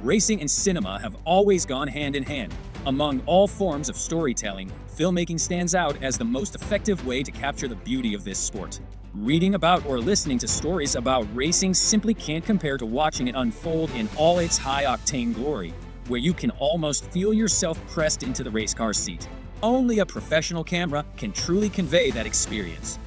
Racing and cinema have always gone hand in hand. Among all forms of storytelling, filmmaking stands out as the most effective way to capture the beauty of this sport. Reading about or listening to stories about racing simply can't compare to watching it unfold in all its high-octane glory, where you can almost feel yourself pressed into the race car seat. Only a professional camera can truly convey that experience.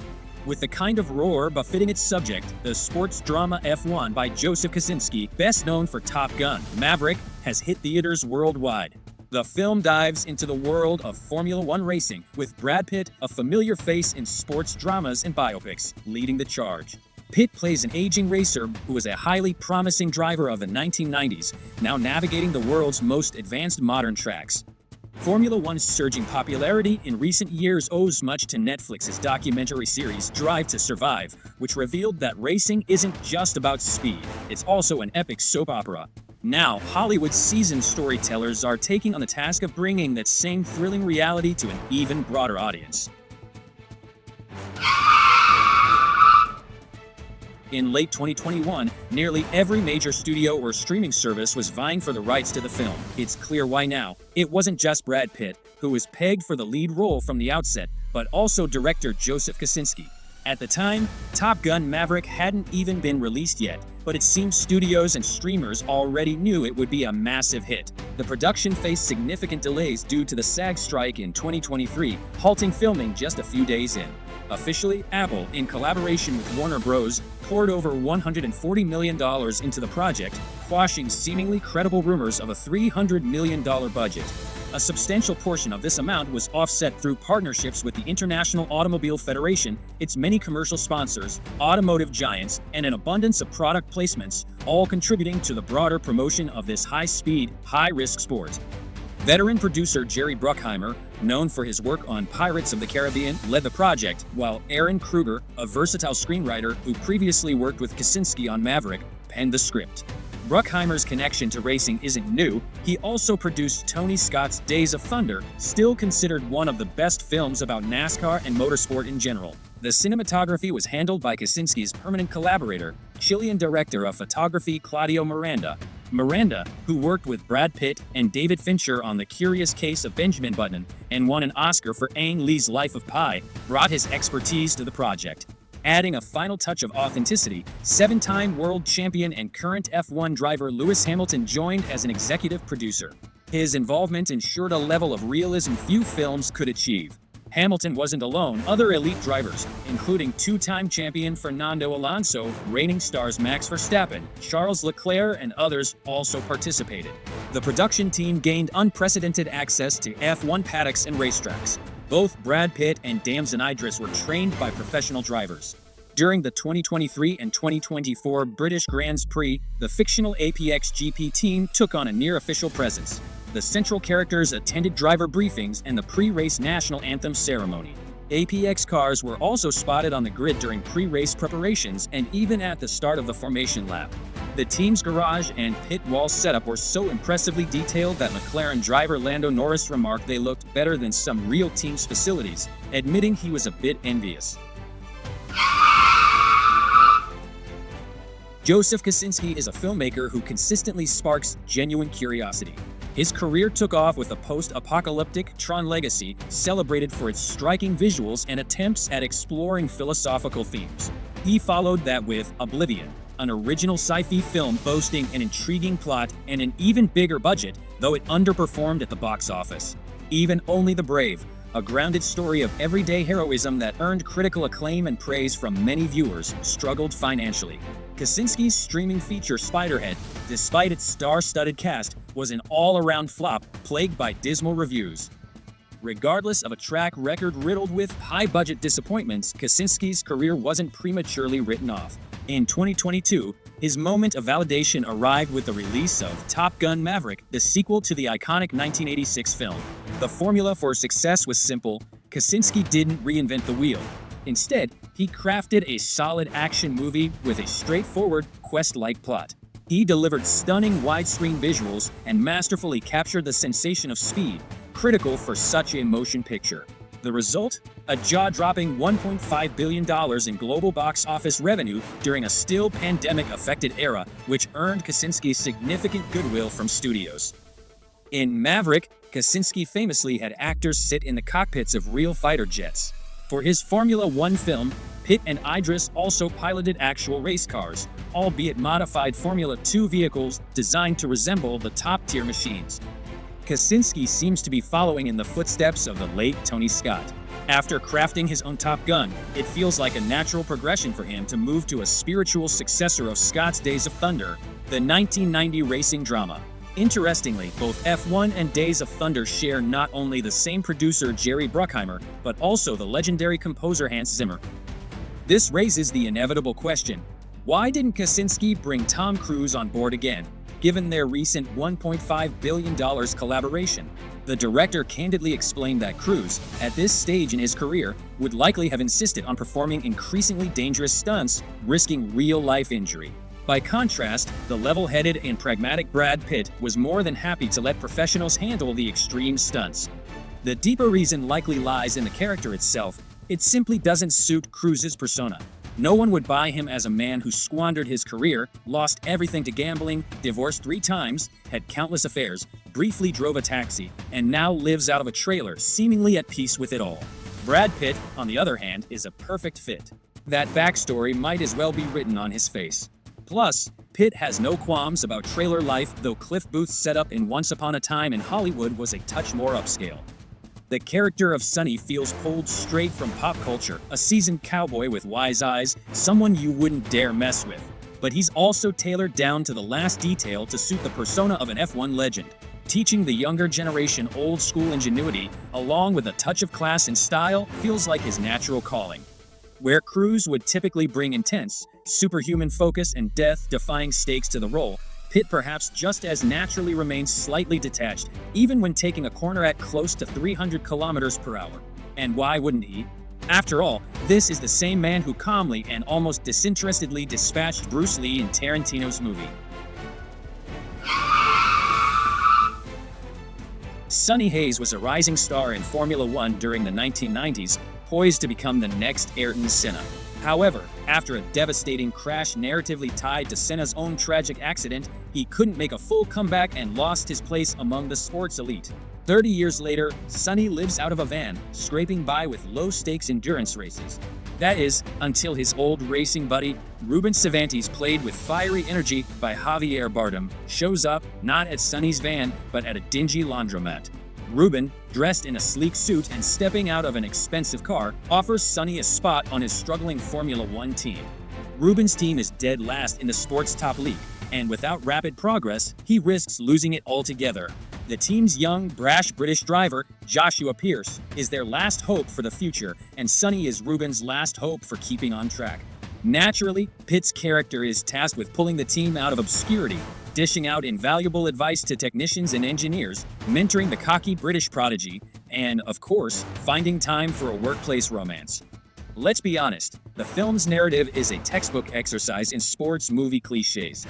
With the kind of roar befitting its subject, the sports drama F1 by Joseph Kosinski, best known for Top Gun, Maverick, has hit theaters worldwide. The film dives into the world of Formula One racing, with Brad Pitt, a familiar face in sports dramas and biopics, leading the charge. Pitt plays an aging racer who was a highly promising driver of the 1990s, now navigating the world's most advanced modern tracks. Formula One's surging popularity in recent years owes much to Netflix's documentary series Drive to Survive, which revealed that racing isn't just about speed, it's also an epic soap opera. Now, Hollywood's seasoned storytellers are taking on the task of bringing that same thrilling reality to an even broader audience. In late 2021, nearly every major studio or streaming service was vying for the rights to the film. It's clear why now. It wasn't just Brad Pitt, who was pegged for the lead role from the outset, but also director Joseph Kosinski. At the time, Top Gun Maverick hadn't even been released yet, but it seems studios and streamers already knew it would be a massive hit. The production faced significant delays due to the SAG strike in 2023, halting filming just a few days in. Officially, Apple, in collaboration with Warner Bros., poured over $140 million into the project, quashing seemingly credible rumors of a $300 million budget. A substantial portion of this amount was offset through partnerships with the International Automobile Federation, its many commercial sponsors, automotive giants, and an abundance of product placements, all contributing to the broader promotion of this high-speed, high-risk sport. Veteran producer Jerry Bruckheimer, known for his work on Pirates of the Caribbean, led the project, while Aaron Kruger, a versatile screenwriter who previously worked with Kosinski on Maverick, penned the script. Bruckheimer's connection to racing isn't new. He also produced Tony Scott's Days of Thunder, still considered one of the best films about NASCAR and motorsport in general. The cinematography was handled by Kosinski's permanent collaborator, Chilean director of photography Claudio Miranda. Miranda, who worked with Brad Pitt and David Fincher on The Curious Case of Benjamin Button and won an Oscar for Ang Lee's Life of Pi, brought his expertise to the project. Adding a final touch of authenticity, seven-time world champion and current F1 driver Lewis Hamilton joined as an executive producer. His involvement ensured a level of realism few films could achieve. Hamilton wasn't alone. Other elite drivers, including two-time champion Fernando Alonso, reigning stars Max Verstappen, Charles Leclerc, and others, also participated. The production team gained unprecedented access to F1 paddocks and racetracks. Both Brad Pitt and Damson Idris were trained by professional drivers. During the 2023 and 2024 British Grand Prix, the fictional APX GP team took on a near-official presence. The central characters attended driver briefings and the pre-race national anthem ceremony. APX cars were also spotted on the grid during pre-race preparations and even at the start of the formation lap. The team's garage and pit wall setup were so impressively detailed that McLaren driver Lando Norris remarked they looked better than some real team's facilities, admitting he was a bit envious. Joseph Kosinski is a filmmaker who consistently sparks genuine curiosity. His career took off with the post-apocalyptic Tron Legacy, celebrated for its striking visuals and attempts at exploring philosophical themes. He followed that with Oblivion, an original sci-fi film boasting an intriguing plot and an even bigger budget, though it underperformed at the box office. Even Only the Brave, a grounded story of everyday heroism that earned critical acclaim and praise from many viewers, struggled financially. Kosinski's streaming feature Spiderhead, despite its star-studded cast, was an all-around flop, plagued by dismal reviews. Regardless of a track record riddled with high-budget disappointments, Kosinski's career wasn't prematurely written off. In 2022, his moment of validation arrived with the release of Top Gun Maverick, the sequel to the iconic 1986 film. The formula for success was simple. Kosinski didn't reinvent the wheel. Instead, he crafted a solid action movie with a straightforward, quest-like plot. He delivered stunning widescreen visuals and masterfully captured the sensation of speed, critical for such a motion picture. The result? A jaw-dropping $1.5 billion in global box office revenue during a still pandemic-affected era, which earned Kosinski significant goodwill from studios. In Maverick, Kosinski famously had actors sit in the cockpits of real fighter jets. For his Formula One film, Pitt and Idris also piloted actual race cars, albeit modified Formula 2 vehicles designed to resemble the top-tier machines. Kosinski seems to be following in the footsteps of the late Tony Scott. After crafting his own Top Gun, it feels like a natural progression for him to move to a spiritual successor of Scott's Days of Thunder, the 1990 racing drama. Interestingly, both F1 and Days of Thunder share not only the same producer Jerry Bruckheimer, but also the legendary composer Hans Zimmer. This raises the inevitable question: why didn't Kosinski bring Tom Cruise on board again, given their recent $1.5 billion collaboration? The director candidly explained that Cruise, at this stage in his career, would likely have insisted on performing increasingly dangerous stunts, risking real-life injury. By contrast, the level-headed and pragmatic Brad Pitt was more than happy to let professionals handle the extreme stunts. The deeper reason likely lies in the character itself. It simply doesn't suit Cruise's persona. No one would buy him as a man who squandered his career, lost everything to gambling, divorced 3 times, had countless affairs, briefly drove a taxi, and now lives out of a trailer, seemingly at peace with it all. Brad Pitt, on the other hand, is a perfect fit. That backstory might as well be written on his face. Plus, Pitt has no qualms about trailer life, though Cliff Booth's setup in Once Upon a Time in Hollywood was a touch more upscale. The character of Sonny feels pulled straight from pop culture, a seasoned cowboy with wise eyes, someone you wouldn't dare mess with. But he's also tailored down to the last detail to suit the persona of an F1 legend, teaching the younger generation old-school ingenuity, along with a touch of class and style, feels like his natural calling. Where Cruise would typically bring intense, superhuman focus and death-defying stakes to the role, Pitt perhaps just as naturally remains slightly detached, even when taking a corner at close to 300 kilometers per hour. And why wouldn't he? After all, this is the same man who calmly and almost disinterestedly dispatched Bruce Lee in Tarantino's movie. Sonny Hayes was a rising star in Formula One during the 1990s, poised to become the next Ayrton Senna. However, after a devastating crash narratively tied to Senna's own tragic accident, he couldn't make a full comeback and lost his place among the sports elite. 30 years later, Sonny lives out of a van, scraping by with low-stakes endurance races. That is, until his old racing buddy, Ruben Cervantes, played with fiery energy by Javier Bardem, shows up, not at Sonny's van, but at a dingy laundromat. Ruben, dressed in a sleek suit and stepping out of an expensive car, offers Sonny a spot on his struggling Formula One team. Ruben's team is dead last in the sport's top league, and without rapid progress, he risks losing it altogether. The team's young, brash British driver, Joshua Pierce, is their last hope for the future, and Sonny is Ruben's last hope for keeping on track. Naturally, Pitt's character is tasked with pulling the team out of obscurity, dishing out invaluable advice to technicians and engineers, mentoring the cocky British prodigy, and, of course, finding time for a workplace romance. Let's be honest, the film's narrative is a textbook exercise in sports movie clichés.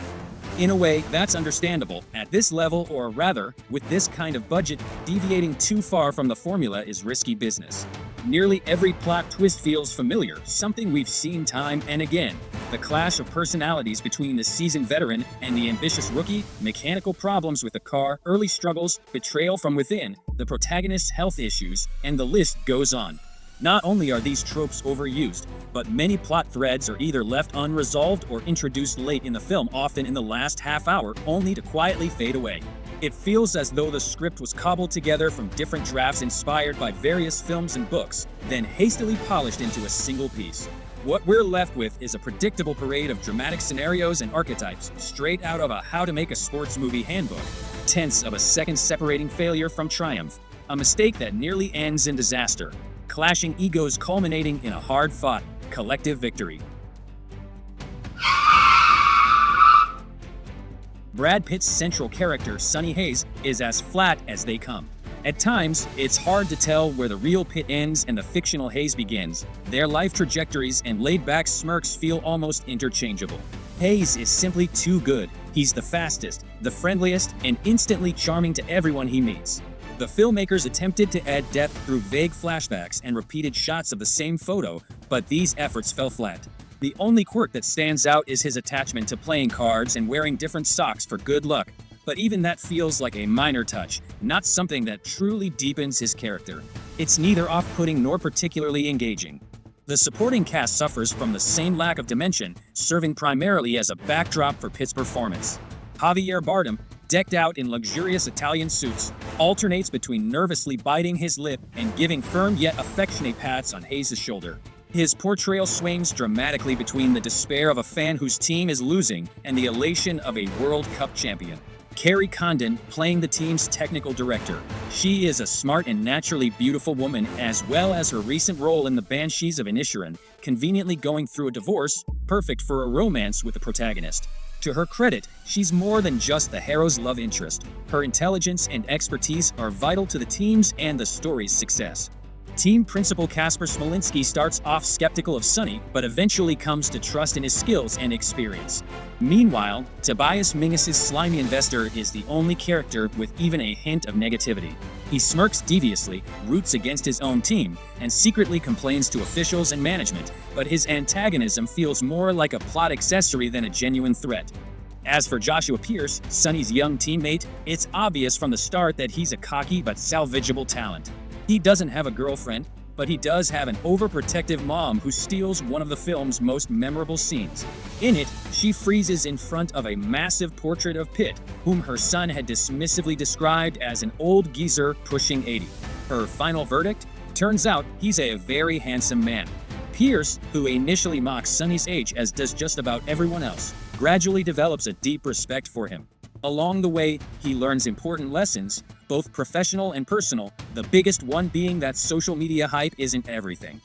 In a way, that's understandable. At this level, or rather, with this kind of budget, deviating too far from the formula is risky business. Nearly every plot twist feels familiar, something we've seen time and again. The clash of personalities between the seasoned veteran and the ambitious rookie, mechanical problems with the car, early struggles, betrayal from within, the protagonist's health issues, and the list goes on. Not only are these tropes overused, but many plot threads are either left unresolved or introduced late in the film, often in the last half hour, only to quietly fade away. It feels as though the script was cobbled together from different drafts inspired by various films and books, then hastily polished into a single piece. What we're left with is a predictable parade of dramatic scenarios and archetypes, straight out of a How to Make a Sports Movie handbook. Tense of a second separating failure from triumph, a mistake that nearly ends in disaster. Clashing egos culminating in a hard-fought, collective victory. Brad Pitt's central character, Sonny Hayes, is as flat as they come. At times, it's hard to tell where the real Pitt ends and the fictional Hayes begins. Their life trajectories and laid-back smirks feel almost interchangeable. Hayes is simply too good. He's the fastest, the friendliest, and instantly charming to everyone he meets. The filmmakers attempted to add depth through vague flashbacks and repeated shots of the same photo, but these efforts fell flat. The only quirk that stands out is his attachment to playing cards and wearing different socks for good luck, but even that feels like a minor touch, not something that truly deepens his character. It's neither off-putting nor particularly engaging. The supporting cast suffers from the same lack of dimension, serving primarily as a backdrop for Pitt's performance. Javier Bardem, decked out in luxurious Italian suits, alternates between nervously biting his lip and giving firm yet affectionate pats on Hayes' shoulder. His portrayal swings dramatically between the despair of a fan whose team is losing and the elation of a World Cup champion. Carrie Condon, playing the team's technical director. She is a smart and naturally beautiful woman, as well as her recent role in The Banshees of Inisherin, conveniently going through a divorce, perfect for a romance with the protagonist. To her credit, she's more than just the hero's love interest. Her intelligence and expertise are vital to the team's and the story's success. Team principal Kasper Smolinski starts off skeptical of Sonny, but eventually comes to trust in his skills and experience. Meanwhile, Tobias Mingus' slimy investor is the only character with even a hint of negativity. He smirks deviously, roots against his own team, and secretly complains to officials and management, but his antagonism feels more like a plot accessory than a genuine threat. As for Joshua Pierce, Sonny's young teammate, it's obvious from the start that he's a cocky but salvageable talent. He doesn't have a girlfriend, but he does have an overprotective mom who steals one of the film's most memorable scenes. In it, she freezes in front of a massive portrait of Pitt, whom her son had dismissively described as an old geezer pushing 80. Her final verdict? Turns out he's a very handsome man. Pierce, who initially mocks Sonny's age as does just about everyone else, gradually develops a deep respect for him. Along the way, he learns important lessons, both professional and personal, the biggest one being that social media hype isn't everything.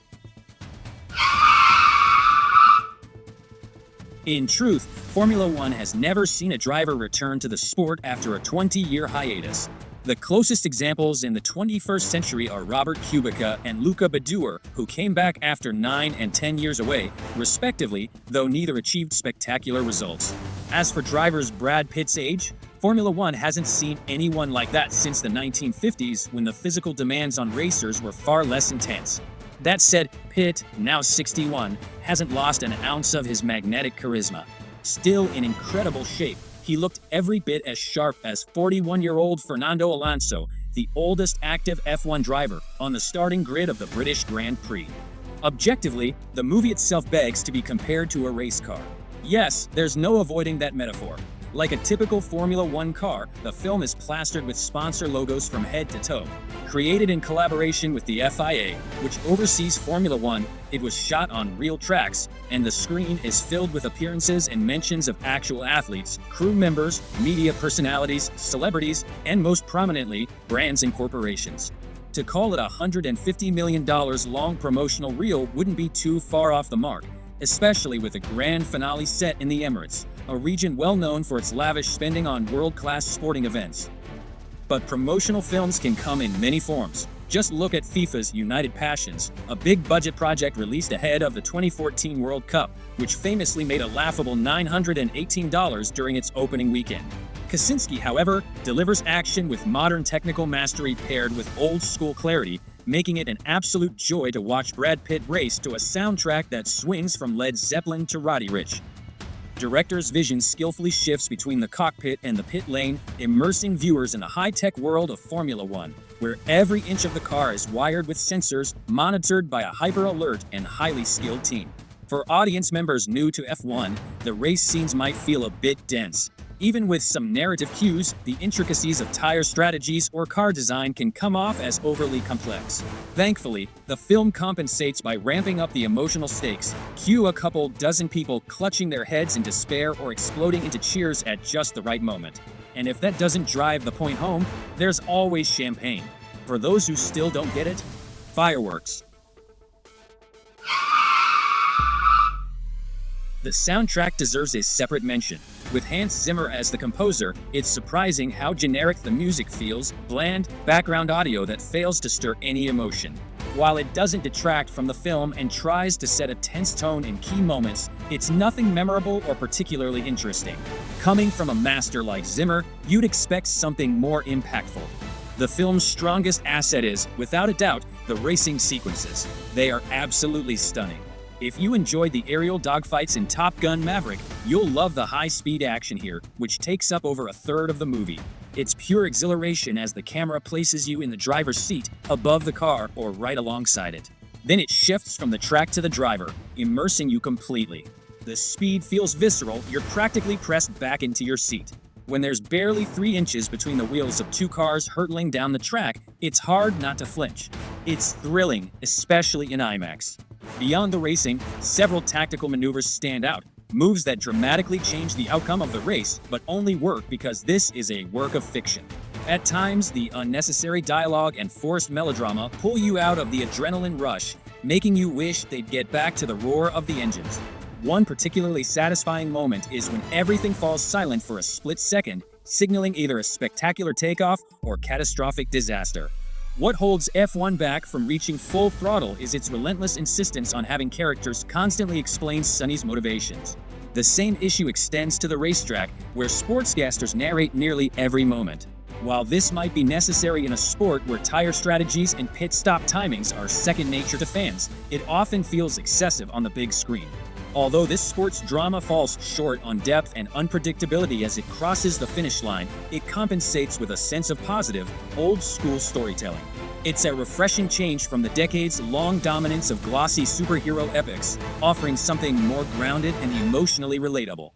In truth, Formula One has never seen a driver return to the sport after a 20-year hiatus. The closest examples in the 21st century are Robert Kubica and Luca Badoer, who came back after 9 and 10 years away, respectively, though neither achieved spectacular results. As for drivers Brad Pitt's age, Formula One hasn't seen anyone like that since the 1950s, when the physical demands on racers were far less intense. That said, Pitt, now 61, hasn't lost an ounce of his magnetic charisma. Still in incredible shape, he looked every bit as sharp as 41-year-old Fernando Alonso, the oldest active F1 driver, on the starting grid of the British Grand Prix. Objectively, the movie itself begs to be compared to a race car. Yes, there's no avoiding that metaphor. Like a typical Formula One car, the film is plastered with sponsor logos from head to toe. Created in collaboration with the FIA, which oversees Formula One, it was shot on real tracks, and the screen is filled with appearances and mentions of actual athletes, crew members, media personalities, celebrities, and most prominently, brands and corporations. To call it a $150 million long promotional reel wouldn't be too far off the mark, especially with a grand finale set in the Emirates, a region well known for its lavish spending on world-class sporting events. But promotional films can come in many forms. Just look at FIFA's United Passions, a big-budget project released ahead of the 2014 World Cup, which famously made a laughable $918 during its opening weekend. Kosinski, however, delivers action with modern technical mastery paired with old-school clarity, making it an absolute joy to watch Brad Pitt race to a soundtrack that swings from Led Zeppelin to Roddy Ricch. Director's vision skillfully shifts between the cockpit and the pit lane, immersing viewers in the high-tech world of Formula One, where every inch of the car is wired with sensors, monitored by a hyper-alert and highly skilled team. For audience members new to F1, the race scenes might feel a bit dense. Even with some narrative cues, the intricacies of tire strategies or car design can come off as overly complex. Thankfully, the film compensates by ramping up the emotional stakes. Cue a couple dozen people clutching their heads in despair or exploding into cheers at just the right moment. And if that doesn't drive the point home, there's always champagne. For those who still don't get it, fireworks. The soundtrack deserves a separate mention. With Hans Zimmer as the composer, it's surprising how generic the music feels, bland, background audio that fails to stir any emotion. While it doesn't detract from the film and tries to set a tense tone in key moments, it's nothing memorable or particularly interesting. Coming from a master like Zimmer, you'd expect something more impactful. The film's strongest asset is, without a doubt, the racing sequences. They are absolutely stunning. If you enjoyed the aerial dogfights in Top Gun: Maverick, you'll love the high-speed action here, which takes up over a third of the movie. It's pure exhilaration as the camera places you in the driver's seat, above the car, or right alongside it. Then it shifts from the track to the driver, immersing you completely. The speed feels visceral, you're practically pressed back into your seat. When there's barely 3 inches between the wheels of 2 cars hurtling down the track, it's hard not to flinch. It's thrilling, especially in IMAX. Beyond the racing, several tactical maneuvers stand out, moves that dramatically change the outcome of the race, but only work because this is a work of fiction. At times, the unnecessary dialogue and forced melodrama pull you out of the adrenaline rush, making you wish they'd get back to the roar of the engines. One particularly satisfying moment is when everything falls silent for a split second, signaling either a spectacular takeoff or catastrophic disaster. What holds F1 back from reaching full throttle is its relentless insistence on having characters constantly explain Sonny's motivations. The same issue extends to the racetrack, where sportscasters narrate nearly every moment. While this might be necessary in a sport where tire strategies and pit stop timings are second nature to fans, it often feels excessive on the big screen. Although this sports drama falls short on depth and unpredictability as it crosses the finish line, it compensates with a sense of positive, old-school storytelling. It's a refreshing change from the decades-long dominance of glossy superhero epics, offering something more grounded and emotionally relatable.